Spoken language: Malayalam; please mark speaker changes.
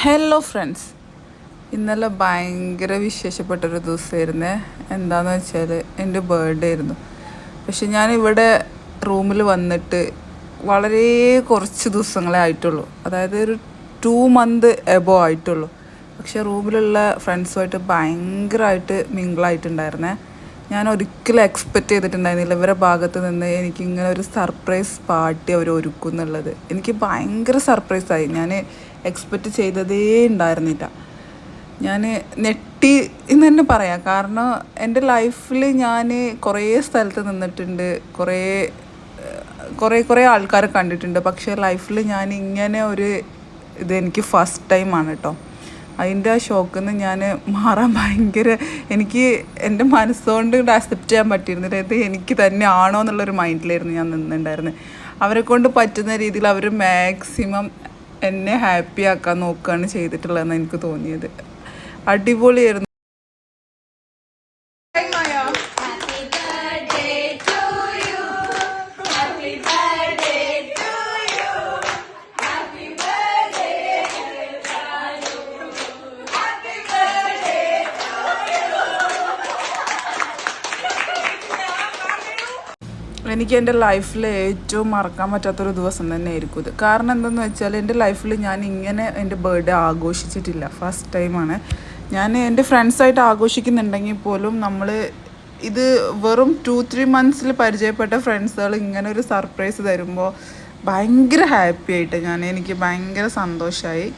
Speaker 1: ഹലോ ഫ്രണ്ട്സ്, ഇന്നലെ ഭയങ്കര വിശേഷപ്പെട്ടൊരു ദിവസമായിരുന്നേ. എന്താണെന്ന് വെച്ചാൽ എൻ്റെ ബർത്ത്ഡേ ആയിരുന്നു. പക്ഷെ ഞാനിവിടെ റൂമിൽ വന്നിട്ട് വളരെ കുറച്ച് ദിവസങ്ങളെ ആയിട്ടുള്ളൂ, അതായത് ഒരു 2 മന്ത് എബോ ആയിട്ടുള്ളൂ. പക്ഷെ റൂമിലുള്ള ഫ്രണ്ട്സുമായിട്ട് ഭയങ്കരമായിട്ട് മിങ്കിളായിട്ടുണ്ടായിരുന്നേ. ഞാൻ ഒരിക്കലും എക്സ്പെക്റ്റ് ചെയ്തിട്ടുണ്ടായിരുന്നില്ല ഇവരുടെ ഭാഗത്ത് നിന്ന് എനിക്കിങ്ങനെ ഒരു സർപ്രൈസ് പാർട്ടി അവർ ഒരുക്കും എന്നുള്ളത്. എനിക്ക് ഭയങ്കര സർപ്രൈസായി. ഞാൻ എക്സ്പെക്റ്റ് ചെയ്തതേ ഉണ്ടായിരുന്നില്ല. ഞാൻ ഞെട്ടി എന്ന് തന്നെ പറയാം. കാരണം എൻ്റെ ലൈഫിൽ ഞാൻ കുറേ സ്ഥലത്ത് നിന്നിട്ടുണ്ട്, കുറേ കുറേ കുറേ ആൾക്കാരെ കണ്ടിട്ടുണ്ട്. പക്ഷേ ലൈഫിൽ ഞാൻ ഇങ്ങനെ ഒരു എനിക്ക് ഫസ്റ്റ് ടൈമാണ് കേട്ടോ. അതിൻ്റെ ആ ഷോക്കിൽ നിന്ന് ഞാൻ മാറാൻ ഭയങ്കര എനിക്ക് എൻ്റെ മനസ്സുകൊണ്ട് അക്സെപ്റ്റ് ചെയ്യാൻ പറ്റിയിരുന്നില്ല. ഇത് എനിക്ക് തന്നെ ആണോ എന്നുള്ളൊരു മൈൻഡിലായിരുന്നു ഞാൻ നിന്നിട്ടുണ്ടായിരുന്നത്. അവരെ കൊണ്ട് പറ്റുന്ന രീതിയിൽ അവർ മാക്സിമം എന്നെ ഹാപ്പി ആക്കാൻ നോക്കുകയാണ് ചെയ്തിട്ടുള്ളതെന്ന് എനിക്ക് തോന്നിയത്. അടിപൊളിയായിരുന്നു. എനിക്ക് എൻ്റെ ലൈഫിൽ ഏറ്റവും മറക്കാൻ പറ്റാത്തൊരു ദിവസം തന്നെ ആയിരിക്കും ഇത്. കാരണം എന്തെന്ന് വെച്ചാൽ എൻ്റെ ലൈഫിൽ ഞാൻ ഇങ്ങനെ എൻ്റെ ബർത്ത്ഡേ ആഘോഷിച്ചിട്ടില്ല. ഫസ്റ്റ് ടൈമാണ്. ഞാൻ എൻ്റെ ഫ്രണ്ട്സായിട്ട് ആഘോഷിക്കുന്നുണ്ടെങ്കിൽ പോലും നമ്മൾ ഇത് വെറും 2-3 മന്ത്സിൽ പരിചയപ്പെട്ട ഫ്രണ്ട്സുകൾ ഇങ്ങനെ ഒരു സർപ്രൈസ് തരുമ്പോൾ ഭയങ്കര ഹാപ്പി ആയിട്ട് എനിക്ക് ഭയങ്കര സന്തോഷമായി.